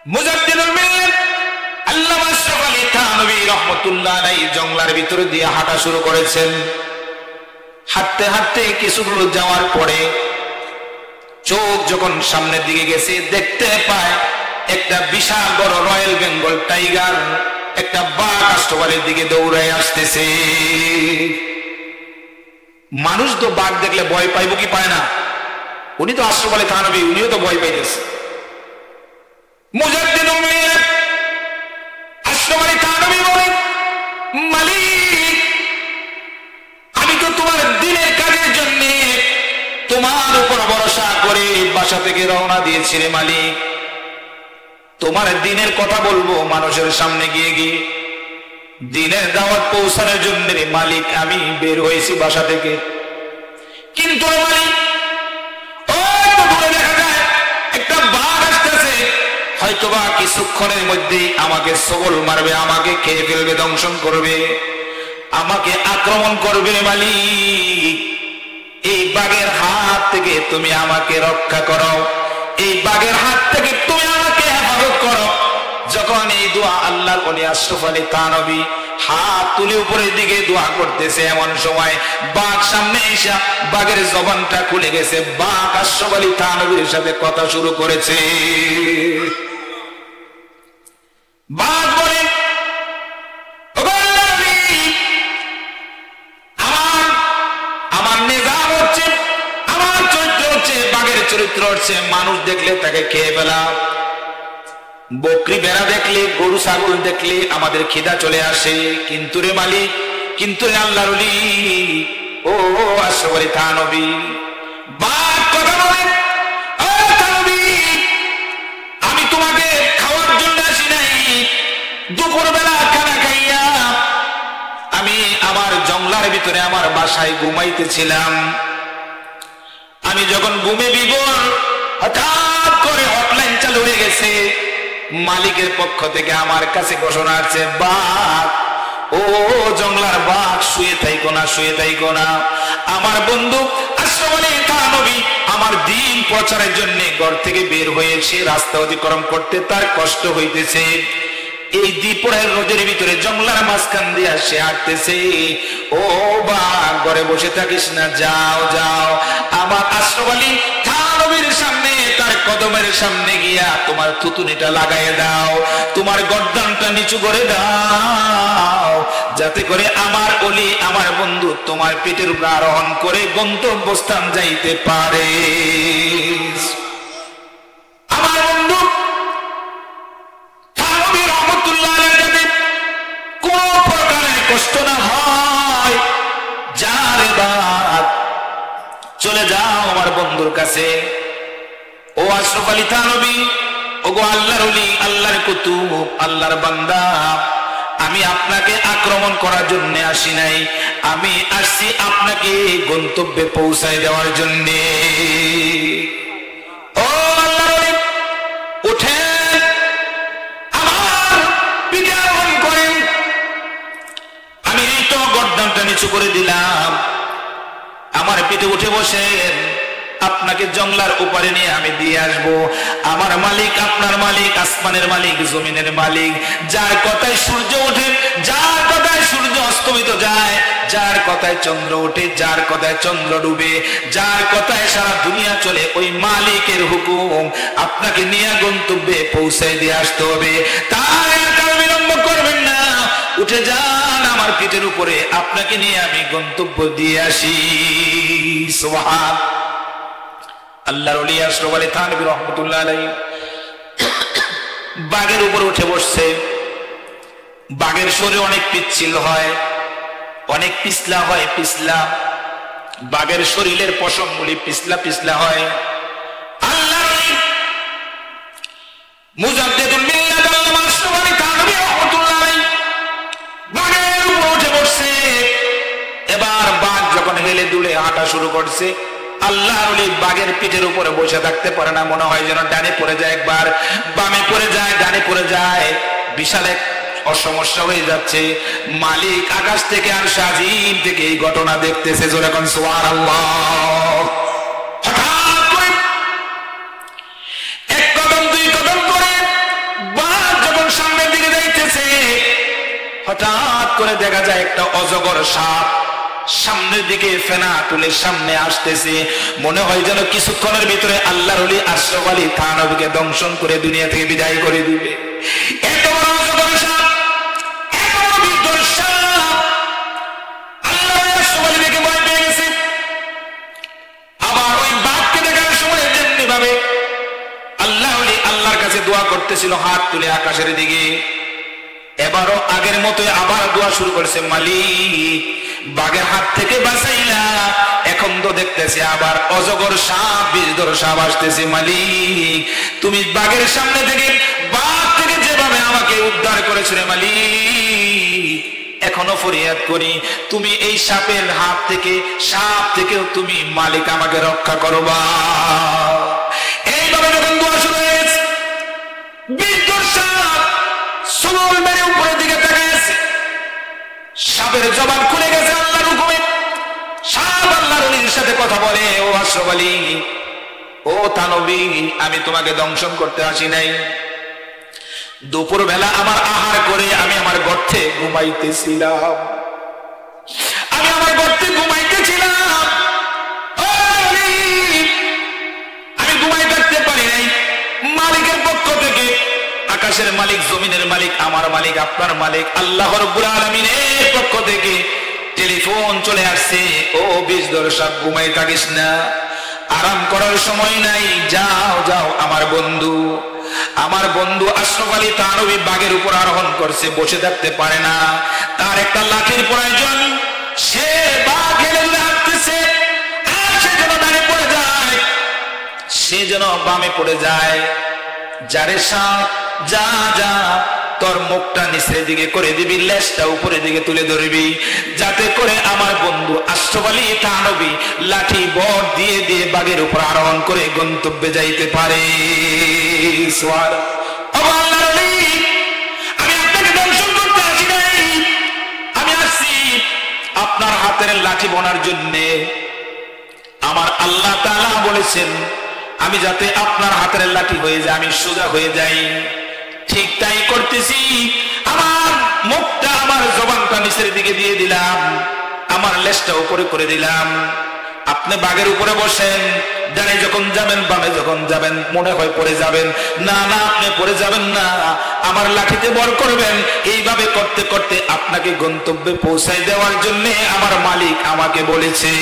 মুজাদ্দিদুল মিল্লাত আল্লামা আশরাফ আলী থানভী রাহমাতুল্লাহ আলাইহি জঙ্গলার ভিতর দিয়ে হাঁটা শুরু করেছেন। হাঁটতে হাঁটতে কিছু দূর যাওয়ার পরে চোখ যখন সামনের দিকে গেছে, দেখতে পায় একটা বিশাল বড় রয়্যাল বেঙ্গল টাইগার একটা বাঘ আশরাফ আলীর দিকে দৌড়ায় আসতেছে। মানুষ তো বাঘ দেখলে ভয় পাইব কি পায় না? উনি তো আশরাফ আলী থানভী, উনিও তো ভয় পাইতেছে। মুজাদ্দিদুল মিল্লাত আশরাফ আলী থানভী বলেন, মালিক আমি তো তোমার দিনের কাজের জন্য তোমার উপর ভরসা করে বাসা থেকে রওনা দিয়েছি রে মালিক। তোমার দিনের কথা বলবো মানুষের সামনে গিয়ে গিয়ে, দিনের দাওয়াত পৌঁছানোর জন্য রে মালিক আমি বের হয়েছি বাসা থেকে। কিন্তু মালিক দেখা যায় একটা বাঘ আসতেছে, হয়তোবা কিছুক্ষণের মধ্যেই আমাকে সবল মারবে, আমাকে খেয়ে ফেলবে, দংশন করবে, আমাকে আক্রমণ করবে মালিক। এই বাঘের হাত থেকে তুমি আমাকে রক্ষা করো, এই বাঘের হাত থেকে তুমি আমাকে হেফাজত করো। যখন এই দোয়া আল্লাহর ওলি আশরাফ আলী থানভী হাত তুলে উপরের দিকে দোয়া করতেছে, এমন সময় বাঘ সামনে এসে বাঘের জবানটা খুলে গেছে, বাঘ আশরাফ আলী থানভীর সাথে কথা শুরু করেছে। বাঘ বলে, আমার নিজাম হচ্ছে, আমার চরিত্র হচ্ছে বাঘের চরিত্র হচ্ছে মানুষ দেখলে তাকে খেয়ে ফেলা, বকরি ভেড়া দেখলে, গরু ছাগল দেখলে আমাদের খিদা চলে আসে। কিন্তু রে মালিক, কিন্তু রে আল্লাহর ওলি ও আশরাফ আলী থানভী, বাঘ কথা বলে, ও থানভী আমি তোমাকে খাওয়ার জন্য আসি নাই, দুপুরবেলা খানা খাইয়া আমি আমার জঙ্গলার ভিতরে আমার বাসায় ঘুমাইতেছিলাম। আমি যখন ঘুমে বিভোর, হঠাৎ করে হটলাইন চালু হয়ে গেছে, মালিকের পক্ষ থেকে আমার কাছে ঘোষণা আছে, বাঘ ও জঙ্গলার বাঘ শুয়ে থাইকো না, শুয়ে থাইকো না। আমার বন্ধু আশরাফ আলী থানভী আমার দিন প্রচারের জন্য ঘর থেকে বের হয়েছে, রাস্তা অতিক্রম করতে তার কষ্ট হইতেছে। এই দ্বিপরের রোদের ভিতরে জঙ্গলার মাঝখান দিয়ে সে হাঁটতেছে। ও বাঘ ঘরে বসে থাকিস না, যাও যাও আমার আশরাফ আলী থানভীর সামনে, তার কদমের সামনে গিয়া তোমার থুতুনিটা লাগাই দাও, তোমার গর্দানটা নিচু করে দাও, যাতে করে আমার ওলি আমার বন্ধু তোমার পেটের উপর আরোহণ করে গন্তব্যস্থান যাইতে পারে। আমার বন্ধু থানভী রহমতুল্লাহ আলাইহি যাতে কোন প্রকারের কষ্ট না হয়, যারে বাদ চলে যাও আমার বন্ধুর কাছে। ও আশরাফ আলী থানভী, ও গো আল্লাহর ওলি, আল্লাহর কুতুব, আল্লাহর বান্দা, আমি আপনাকে আক্রমণ করার জন্য আসি নাই, আমি আসছি আপনাকে গন্তব্যে পৌঁছায় দেওয়ার জন্য। ও আল্লাহর ওলি উঠেন, আমার পিঠে আরোহণ করেন। আমি এই তো গর্দানটা নিচু করে দিলাম, আমার পিঠে উঠে বসেন, আপনাকে জঙ্গলার উপরে নিয়ে আমি দিয়ে আসবো। আমার মালিক, আপনার মালিক, আসমানের মালিক, জমিনের মালিক, যার কথায় সূর্য ওঠে, যার কথায় সূর্য অস্তমিত যায়, যার কথায় চন্দ্র ওঠে, যার কথায় চন্দ্র ডুবে, যার কথায় সারা দুনিয়া চলে, ওই মালিকের হুকুম আপনাকে নিয়ে গন্তব্যে পৌঁছায় দিয়ে আসতে হবে। তাই আর বিলম্ব করবেন না, উঠে যান আমার পিঠের উপরে, আপনাকে নিয়ে আমি গন্তব্য দিয়ে আসি। সুবহান আল্লাহর ওলি আশরাফ আলী থানভী রাহমাতুল্লাহ আলাইহি বাঘের উপর উঠে বসছে। বাঘের শরীর অনেক পিচ্ছিল হয়, অনেক পিছলা হয়, পিছলা বাঘের শরীরের পশমগুলি পিছলা পিছলা হয়। আল্লাহর ওলি মুজাদ্দিদুল মিল্লাত আল্লামা আশরাফ আলী থানভী রাহমাতুল্লাহ আলাইহি বাঘের উপর উঠে বসছে। এবার বাঘ যখন হেলে দুলে হাঁটা শুরু করছে, আল্লাহর ওলি বাঘের পিঠের উপরে বসে থাকতে পারে না, মনে হয় যেন ডানে পড়ে যায়, একবার বামে পড়ে যায়, ডানে পড়ে যায়, বিশাল এক অসমস্যা হয়ে যাচ্ছে। মালিক আকাশ থেকে আর আজিম থেকে এই ঘটনা দেখতেছে, যখন সুবহানাল্লাহ, হঠাৎ করে এক কদম দুই কদম করে হঠাৎ করে দেখা যায় একটা অজগর সাপ সামনের দিকে ফেনা তুলে সামনে আসতেছে। মনে হয় যেন কিছুক্ষণের ভিতরে আল্লাহর ওলি আশরাফ আলী থানবীকে দংশন করে দুনিয়া থেকে বিদায় করে দিবে। এত বড় অজগর সাপ, এত বড় বিদ্যুৎ সাপ, আল্লাহর ওলি আশরাফ আলী দেখে ভয় পেয়ে গেছে। আবার ওই বাঘকে দেখার সময় যেমনি ভাবে আল্লাহর ওলি আল্লাহর কাছে দোয়া করতেছিল হাত তুলে আকাশের দিকে, এবারও আগের মতো আবার দোয়া শুরু করেছে, মালিক বাঘের হাত থেকে বাঁচাইলা, এখন তো দেখতেছে আবার অজগর সাপ বিষধর সাপ আসতেছে। মালিক তুমি বাঘের সামনে থেকে বাঘ থেকে যেভাবে আমাকে উদ্ধার করেছো রে মালিক, এখনো ফরিয়াদ করি তুমি এই সাপের হাত থেকে, সাপ থেকেও তুমি মালিক আমাকে রক্ষা করবা। এইভাবে যখন দোয়া শুরু হয়েছে, বিষধর সাপ সুমুল মেরে উপরের দিকে তাকিয়ে আছে। সাপের জবান খুলে গেছে আল্লাহর হুকুমে। সাপ আল্লাহর ওলির সাথে কথা বলে, ও আশরাফ আলী, ও থানবী, আমি তোমাকে দংশন করতে আসি নাই। দুপুর বেলা আমার আহার করে আমি আমার গর্তে ঘুমাইতেছিলাম, আমি আমার গর্তে ঘুমাইতেছিলাম। আমি ঘুমাই থাকতে পারি নাই। মালিকের পক্ষ থেকে, আকাশের মালিক, জমিনের মালিক, আমার মালিক, আপনার মালিক আল্লাহ রাব্বুল আলামিনের পক্ষ থেকে টেলিফোন চলে আসছে, ও বিষধর সাপ ঘুমাই থাকিস না, আরাম করার সময় নাই, যাও যাও। আমার বন্ধু আশরাফ আলী থানবী বাঘের উপর আরোহণ করছে, বসে থাকতে পারে না, তার একটা লাঠির প্রয়োজন। সে বাঘ হেলে হাঁটতেছে, আর সে যেন ডানে পড়ে যায়, সে যেন বামে পড়ে যায়। যারে সাপ, যা যা, তোর মুখটা নিচের দিকে করে দিবি, লেজটা উপরের দিকে তুলে ধরবি, যাতে করে আমার বন্ধু আশরাফ আলী থানবী লাঠি বর দিয়ে দিয়ে বাঘের উপর আরোহণ করে গন্তব্যে যাইতে পারে। আমি আপনাকে দংশন করতে আসি নাই, আমি আসছি আপনার হাতের লাঠি বোনার জন্যে। আমার আল্লাহ তাআলা বলেছেন আমি যাতে আপনার হাতের লাঠি হয়ে যায়, আমি সোজা হয়ে যাই। ঠিক তাই করতেছি। আমার মুখটা, আমার জবানটা নিচের দিকে দিয়ে দিলাম, আমার লেজটা উপরে করে দিলাম। আপনি বাঘের উপরে বসেন, ডানে যখন যাবেন, বামে যখন যাবেন, মনে হয় পড়ে যাবেন, না না আপনি পড়ে যাবেন না, আমার লাঠিতে বর করবেন। এইভাবে করতে করতে আপনাকে গন্তব্যে পৌঁছায় দেওয়ার জন্য আমার মালিক আমাকে বলেছে,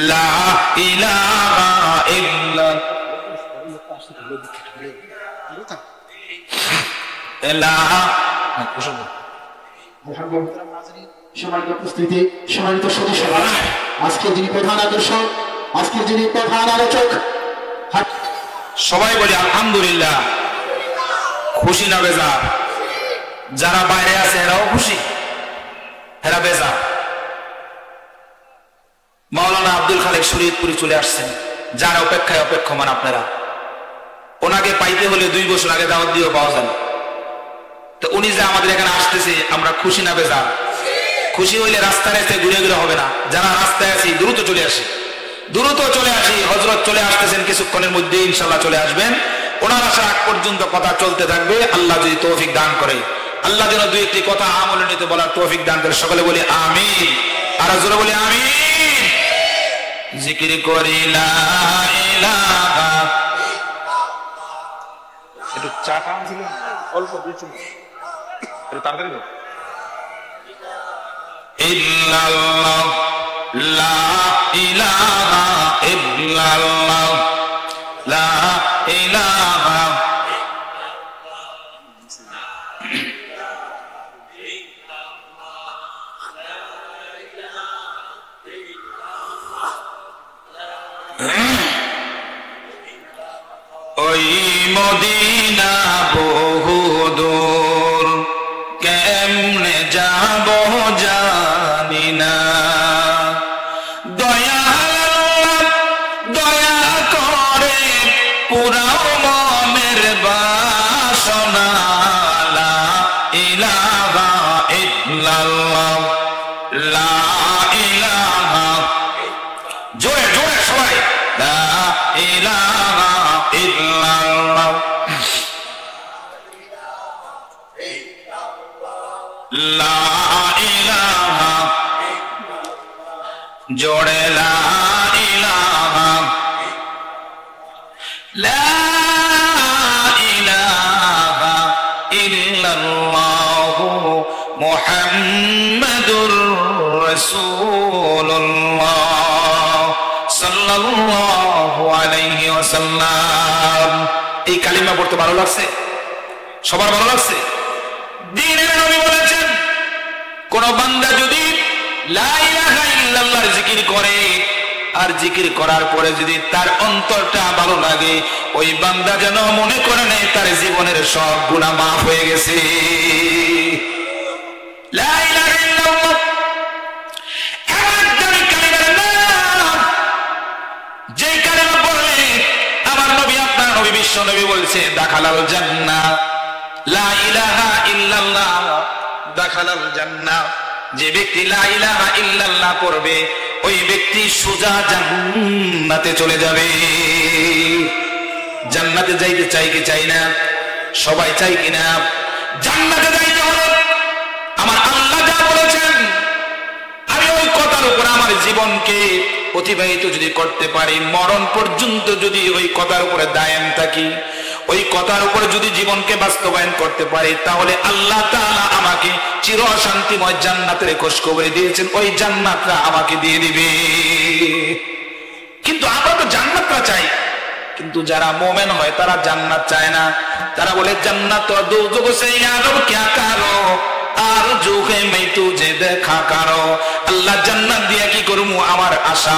লা ইলাহা ইল্লাল্লাহ, সম্মানিত উপস্থিতি, সম্মানিত সদস্যরা, আজকে যিনি প্রধান আকর্ষণ, আজকে যিনি প্রধান আলোচক, সবাই বলি আলহামদুলিল্লাহ। খুশি না বেজার? যারা বাইরে আছে এরাও খুশি, এরা বেজার। মাওলানা আব্দুল খালেক শরীয়তপুরি চলে আসছেন, যার অপেক্ষায় অপেক্ষমান আপনারা। ওনাকে পাইতে হলে 2 বছর আগে দাওয়াত দিয়েও পাওয়া যায় না। তো উনি যে আমাদের এখানে আসতেছে, আমরা খুশি না বেজার? খুশি হইলে রাস্তায় রাস্তায় ঘুরে ঘুরে হবে না। যারা রাস্তায় আছি দ্রুত চলে আসি, দ্রুত চলে আসি। হযরত চলে আসতেছেন, কিছুক্ষণের মধ্যে ইনশাআল্লাহ চলে আসবেন। ওনার আসার আগ পর্যন্ত কথা চলতে থাকবে, আল্লাহ যদি তৌফিক দান করে। আল্লাহ যেন 2-1টি কথা আমলে নিতে বলার তৌফিক দান করে। সকলে বলি আমিন, আর জোরে বলি আমিন। জিকির করি লা ইলাহা, একটু চা খান ছিল অল্প দিয়েছি, একটু তাড়াতাড়ি দাও। ইল্লাল্লাহ, লা ইলাহা ইল্লাল্লাহ, লা ইলাহা। ওই মদিনা বহু দূর, কেমনে যাব জানি না। দয়াল দয়া করে পুরাও মনের বাসনা, লা ইলাহা ইল্লাল্লাহ, লা ইলাহা। জোরে জোরে সবাই, লা ইলাহা ইল্লাল্লাহ। জোড়ে লা ইলাহা লা ইলাহা ইল্লাল্লাহু মুহাম্মাদুর রাসূলুল্লাহ সাল্লাল্লাহু আলাইহি ওয়াসাল্লাম। এই কালিমা পড়তে ভালো লাগছে? সবার ভালো লাগছে? দ্বীনের নবী বলেছেন, কোন বান্দা যদি লা ইলাহা ইল্লাল্লাহর জিকির করে আর জিকির করার পরে যদি তার অন্তরটা ভালো লাগে, ওই বান্দা যেন মনে করে নেই তার জীবনের সব গুনাহ মাফ হয়ে গেছে। লা ইলাহা ইল্লাল্লাহ এমন কালিমার নাম, যেই কালিমা পড়লে আমার নবী, আপনার নবী, বিশ্ব নবী বলছে দাখালাল জান্নাহ। লা ইলাহা ইল্লাল্লাহ দাখালাল জান্নাহ। যে ব্যক্তি লা ইলাহা ইল্লাল্লাহ পড়বে, ওই ব্যক্তি সোজা জান্নাতে চলে যাবে। জান্নাতে যাইতে চাই কি চাই না? সবাই চাই কিনা? জান্নাতে যাইতে হলে আমার আল্লাহ যা বলেছেন, আমি ওই কথার উপর আমার জীবনকে অতিবাহিত যদি করতে পারি, মরণ পর্যন্ত যদি ওই কথার উপরে দায়েম থাকি, ওই কথার উপরে যদি জীবনকে বাস্তবায়ন করতে পারি, তাহলে আল্লাহ তাআলা আমাকে চির শান্তিময় জান্নাতের খোঁজখবর দিয়েছেন, ওই জান্নাতটা আমাকে দিয়ে দিবে। কিন্তু আমরা তো জান্নাতটা চাই, কিন্তু যারা মুমিন হয় তারা জান্নাত চায় না। তারা বলে জান্নাত তো দোজখ সে ইয়ার क्या करो আরজু হে मैं तुझे देखा करो। আল্লাহ জান্নাত দিয়ে কি করবো? আমার আশা,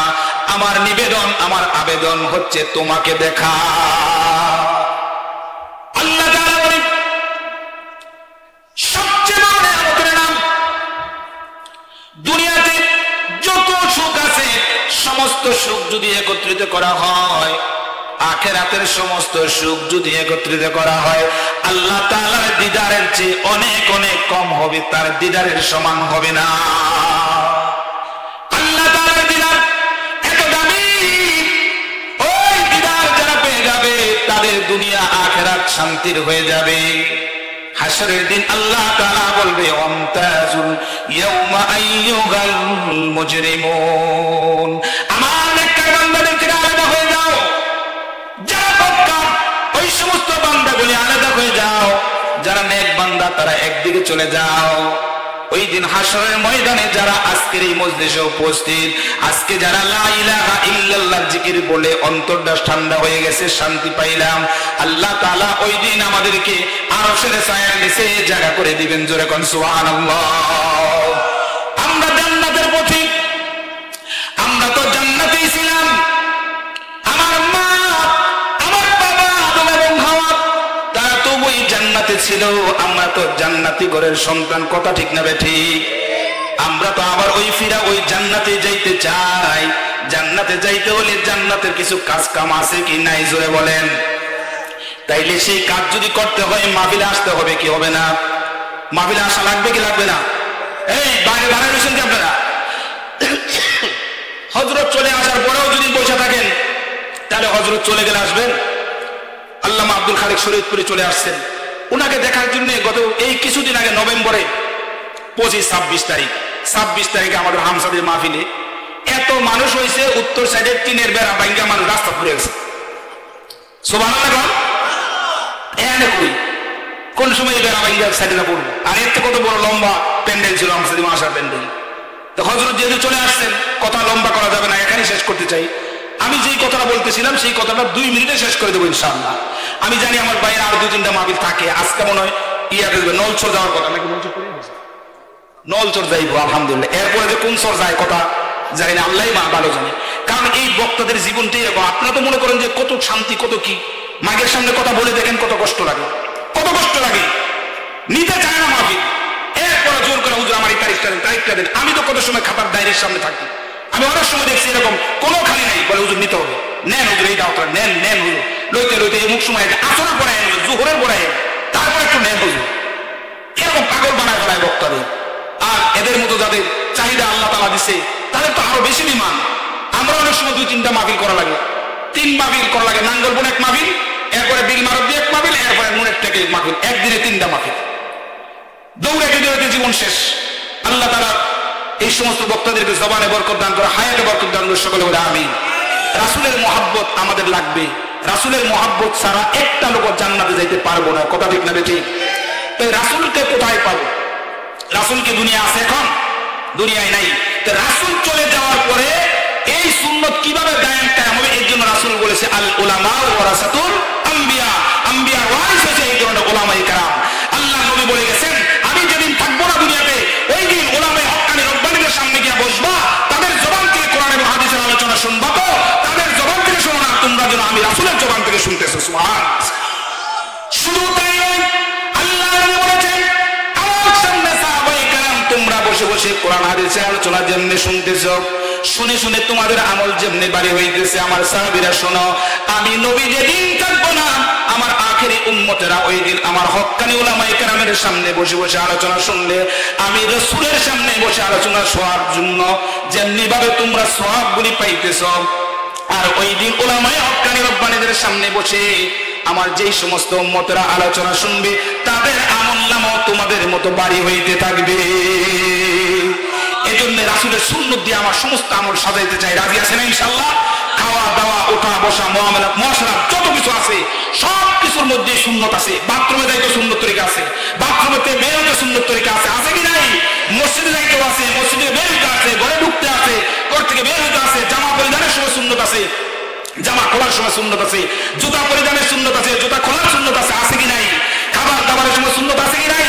আমার নিবেদন, আমার আবেদন হচ্ছে তোমাকে দেখা। আল্লাহ তাআলা বলেন সবচেয়ে বড় নিয়ামতের নাম, দুনিয়াতে যত সুখ আছে সমস্ত সুখ যদি একত্রিত করা হয়, আখিরাতের সমস্ত সুখ যদি একত্রিত করা হয়, আল্লাহ তাআলার দিদারের চেয়ে অনেক অনেক কম হবে, তার দিদারের সমান হবে না। আল্লাহ তাআলার দিদার এত দামি, ওই দিদার যারা পেয়ে যাবে তাদের দুনিয়া আখিরাত শান্তির হয়ে যাবে। হাশরের দিন আল্লাহ তাআলা বলবে আমতাজুল ইয়াউমা আইয়ুহাল মুজরিমুন, আমার নেককার বান্দাদের থেকে আলাদা হয়ে যাও। যারা বদকার ওই সমস্ত বান্দাগুলি আলাদা হয়ে যাও, যারা নেক বান্দা তারা একদিকে চলে যাও। ওই দিন হাশরের ময়দানে যারা আজকের এই মজলিসে উপস্থিত, আজকে যারা লা ইলাহা ইল্লাল্লাহ জিকির বলে অন্তরটা ঠান্ডা হয়ে গেছে, শান্তি পাইলাম, আল্লাহ তাআলা ওই দিন আমাদেরকে আরশের ছায়ার নিচে জায়গা করে দিবেন। জোরে কোন সুবহানাল্লাহ। আমরা জান্নাতের পথিক, আমরা তো জান্নাতেই ছিলাম। আমার মা, আমার বাবা আদম এবং হাওয়া তারা তো ওই জান্নাতে ছিল, আমরা তো জান্নাতি ঘরের সন্তান। কথা ঠিক না বেঠিক? আমরা তো আবার ওই ফিরা ওই জান্নাতে যাইতে চাই। জান্নাতে যাইতে হলে জান্নাতের কিছু কাজ কাম আছে কি নাই? জোরে বলেন। তাইলে সেই কাজ যদি করতে হয় মাহফিলে আসতে হবে কি হবে না? মাহফিলে আসা লাগবে কি লাগবে না? এই বাইরে দাঁড়ায় রয়েছেন কি আপনারা? হযরত চলে আসার পরেও যদি বসে থাকেন, তাহলে হযরত চলে গেলে আসবেন? আল্লামা আব্দুল খালিক শরীয়তপুরে চলে আসছেন, উনাকে দেখার জন্য গত এই কিছুদিন আগে নভেম্বরে 25-26 তারিখ, 26 তারিখে আমাদের হামসাদের মাহফিলে এত মানুষ হয়েছে, উত্তর সাইডের টিনের বেড়া ভাঙ্গা মানুষ রাস্তা ঘুরে গেছে। সুবহানাল্লাহ। কোন সময় বেড়া ভাঙ্গা সাইডে পড়বো? আর এর তো কত বড় লম্বা প্যান্ডেল ছিল হামসাদি মাসার প্যান্ডেল। তো হযরত যেহেতু চলে আসছেন, কথা লম্বা করা যাবে না, এখানে শেষ করতে চাই। আমি যেই কথাটা বলতেছিলাম সেই কথাটা 2 মিনিটে শেষ করে দেবো ইনশাআল্লাহ। আমি জানি আমার বাইরে আরো 2-3টা মাহফিল থাকে, আজকে মনে হয় ইয়াতে নলছর যাওয়ার কথা নাকি? নলছর যাইবো আলহামদুলিল্লাহ। এরপরে যে কোন সর যায় কথা জানি না, আল্লাহই ভালো জানে। কারণ এই বক্তাদের জীবনটাই এরকম। আপনারা তো মনে করেন যে কত শান্তি, কত কি, মাগের সামনে কথা বলে দেখেন কত কষ্ট লাগে, কত কষ্ট লাগে, নিতে চায় না মাহফিল। এরপরে জোর করে হুজুর আমার এই তারিখটা দেন। আমি তো কত সময় খাতার ডায়েরির সামনে থাকি, আমি অনেক সময় দেখছি এরকম কোনো খালি নাই, বলে হুজুর নিতে হবে, নেন হুজুর এই দাওয়াতটা নেন, নেন হুজুর, লইতে লইতে এমুক সময় আসরের পরে জোহরের পরে তারপরে একটু নেন হুজুর। এরকম পাগল বানায় ফেলায় বক্তাদের। আর এদের মতো যাদের চাহিদা আল্লাহ তাআলা দিছে তাদের তো আরো বেশি ডিমান্ড। আমরা অনেক সময় 2-3টা মাহফিল করা লাগে, 3 মাহফিল করা লাগে। নাঙ্গলবন এক মাহফিল, এরপরে বিলমারদ এক মাহফিল, এরপরে নুনের টেকে এক মাহফিল, একদিনে 3টা মাহফিল। দৌড়াতে দৌড়াতে জীবন শেষ। আল্লাহ তাআলা এই সমস্ত বক্তাদেরকে জবানে বরকত দান করো, হায়াতে বরকত দান করো, সকলে বলে আমিন। রাসূলের মহব্বত আমাদের লাগবে, রাসূলের মহব্বত ছাড়া একটা লোক জান্নাতে যাইতে পারবো না, কথা ঠিক না বেঠিক? তাই রাসূলকে কোথায় পাবো? রাসূল কি দুনিয়া আছে? এখন দুনিয়ায় নাই। তো রাসূল চলে যাওয়ার পরে এই সুন্নাত কিভাবে কায়েম হবে? এর জন্য রাসূল বলেছে আল উলামা ওয়ারাসাতুল আম্বিয়া, আম্বিয়ার ওয়ারিস হচ্ছে এই ধরনের উলামায়ে কেরাম। আল্লাহ নবী বলে গেছেন আমি যেদিন থাকবো না দুনিয়াতে, ওই দিন উলামায়ে হক্কানি রব্বানীদের সামনে গিয়ে বসবা, তাদের জবান থেকে কোরআন এবং হাদিসের আলোচনা শুনবা, তো তাদের জবান থেকে শোনো না, তোমরা যেন আমি রাসূলের জবান থেকে শুনতেছো। সুবহানাল্লাহ। শুধু তাই নয়, আল্লাহ নবী বলেছেন আমার সামনে সাহাবায়ে কেরাম তোমরা বসে বসে কোরআন হাদিসের আলোচনা যেমনি শুনতেছো, শুনে শুনে তোমাদের আমল যেমনি বাড়ি হইতেছে, আমার সাহাবীরা শোনো, আমি নবী যেদিন থাকবো না, আমার আখেরি উম্মতেরা ওই দিন আমার হক্কানি উলামায়ে কেরামের সামনে বসে বসে আলোচনা শুনলে, আমি রাসূলের সামনে বসে আলোচনা শোনার জন্য যেমনি ভাবে তোমরা সওয়াবগুলি পাইতেছো, আর ওই দিন উলামায়ে হক্কানি রব্বানীদের সামনে বসে আমার যেই সমস্ত উম্মতেরা আলোচনা শুনবে, তাদের আমলনামাও তোমাদের মতো বাড়ি হইতে থাকবে। এজন্য রাসূলের সুন্নাত দিয়ে আমার সমস্ত আমল সাজাইতে চাই। রাজি আছেন ইনশাআল্লাহ? খাওয়া দাওয়া, ওঠা বসা, মুআমালাত, মুআশারাত যত কিছু আছে সব কিছুর মধ্যে সুন্নাত আছে। বাথরুমে যাইতে সুন্নাত তরিকা আছে, বাথরুমেতে বের হতে সুন্নাত তরিকা আছে, আছে কি নাই? মসজিদে যাইতে আছে, মসজিদে বের হতে আছে, ঘরে ঢুকতে আছে, ঘর থেকে বের হতে আছে, জামা পরিধানের সময় সুন্নাত আছে, জামা খোলার সময় সুন্নাত আছে, জুতা পরিধানের সুন্নাত আছে, জুতা খোলার সুন্নাত আছে, আছে কি নাই? খাবার দাবারের সময় সুন্নাত আছে কি নাই?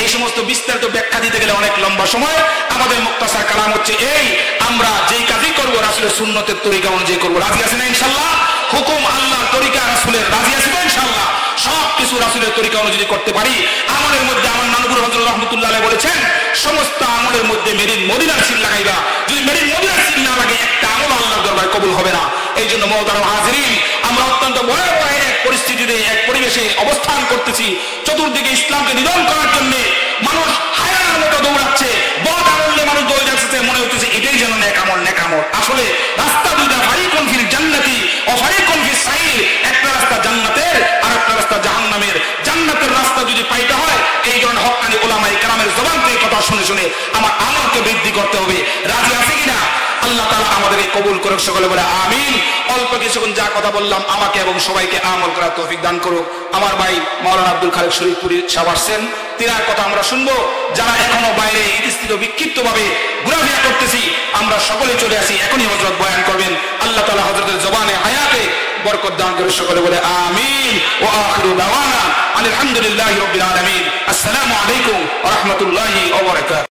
এই সমস্ত বিস্তারিত ব্যাখ্যা দিতে গেলে অনেক লম্বা সময়। আমাদের মুক্তাসার কালাম হচ্ছে এই, আমরা যেই কাজই করবো রাসূলের সুন্নতের তরিকা অনুযায়ী করবো। রাজি আছেন না ইনশাআল্লাহ? হুকুম আল্লাহর তরিকা রাসূলের, রাজি আছেন ইনশাআল্লাহ? সব কিছু রাসূলের তরিকা অনুযায়ী করতে পারি। আমলের মধ্যে আমার নানুপুর হযরত রাহমাতুল্লাহ আলাইহি বলেছেন সমস্ত আমলের মধ্যে মেরিন মদিনার সিল লাগাইবা, যদি মেরিন মদিনার সিল না লাগে একটা আমল আল্লাহর দরবারে কবুল হবে না। এই জন্য মুহতারাম হাজিরিন, আমরা অত্যন্ত ভয়াবহ এক পরিস্থিতিতে, এক পরিবেশে অবস্থান করতেছি। চতুর্দিকে ইসলামকে নিধন করার জন্য মানুষ হায়ার মতো দৌড়াচ্ছে, বদ আমলে মানুষ দৌড়ে যাচ্ছে, মনে হচ্ছে এটাই যেন নেক আমল, নেক আমল। আসলে রাস্তা দুইটা, ফারিকুন ফিল জান্নাতি ওয়া ফারিকুন ফিস সাইর। একটা রাস্তা জান্নাতের আর একটা রাস্তা জাহান্নামের। জান্নাতের রাস্তা যদি পাইতে হয় এই ধরনের হক্কানি উলামায়ে কেরামের জবান থেকে কথা শুনে শুনে আমার আমলকে বৃদ্ধি করতে হবে। রাজি আছে কিনা? আল্লাহ তাআলা আমাদেরকে কবুল করুক, সকলে বলে আমিন। অল্প কিছুক্ষণ যা কথা বললাম আমাকে এবং সবাইকে আমল করার তৌফিক দান করুক। আমার ভাই মাওলানা আব্দুল খালেক শরীফপুরি সাহেব আসছেন, তিনার কথা আমরা শুনবো। যারা এখনো বাইরে ইতস্তত বিক্ষিপ্ত ভাবে ঘোরাফেরা করতেছি, আমরা সকলে চলে আসি, এখনই হযরত বয়ান করবেন। আল্লাহ তাআলা হযরতের জবানে হায়াতে বরকত দান করে, সকলে বলে আমিন। ওয়া আখিরু দাওয়ানা আলহামদুলিল্লাহি রাব্বিল আলামিন। আসসালামু আলাইকুম ওয়া রাহমাতুল্লাহি ওয়া বারাকাতুহু।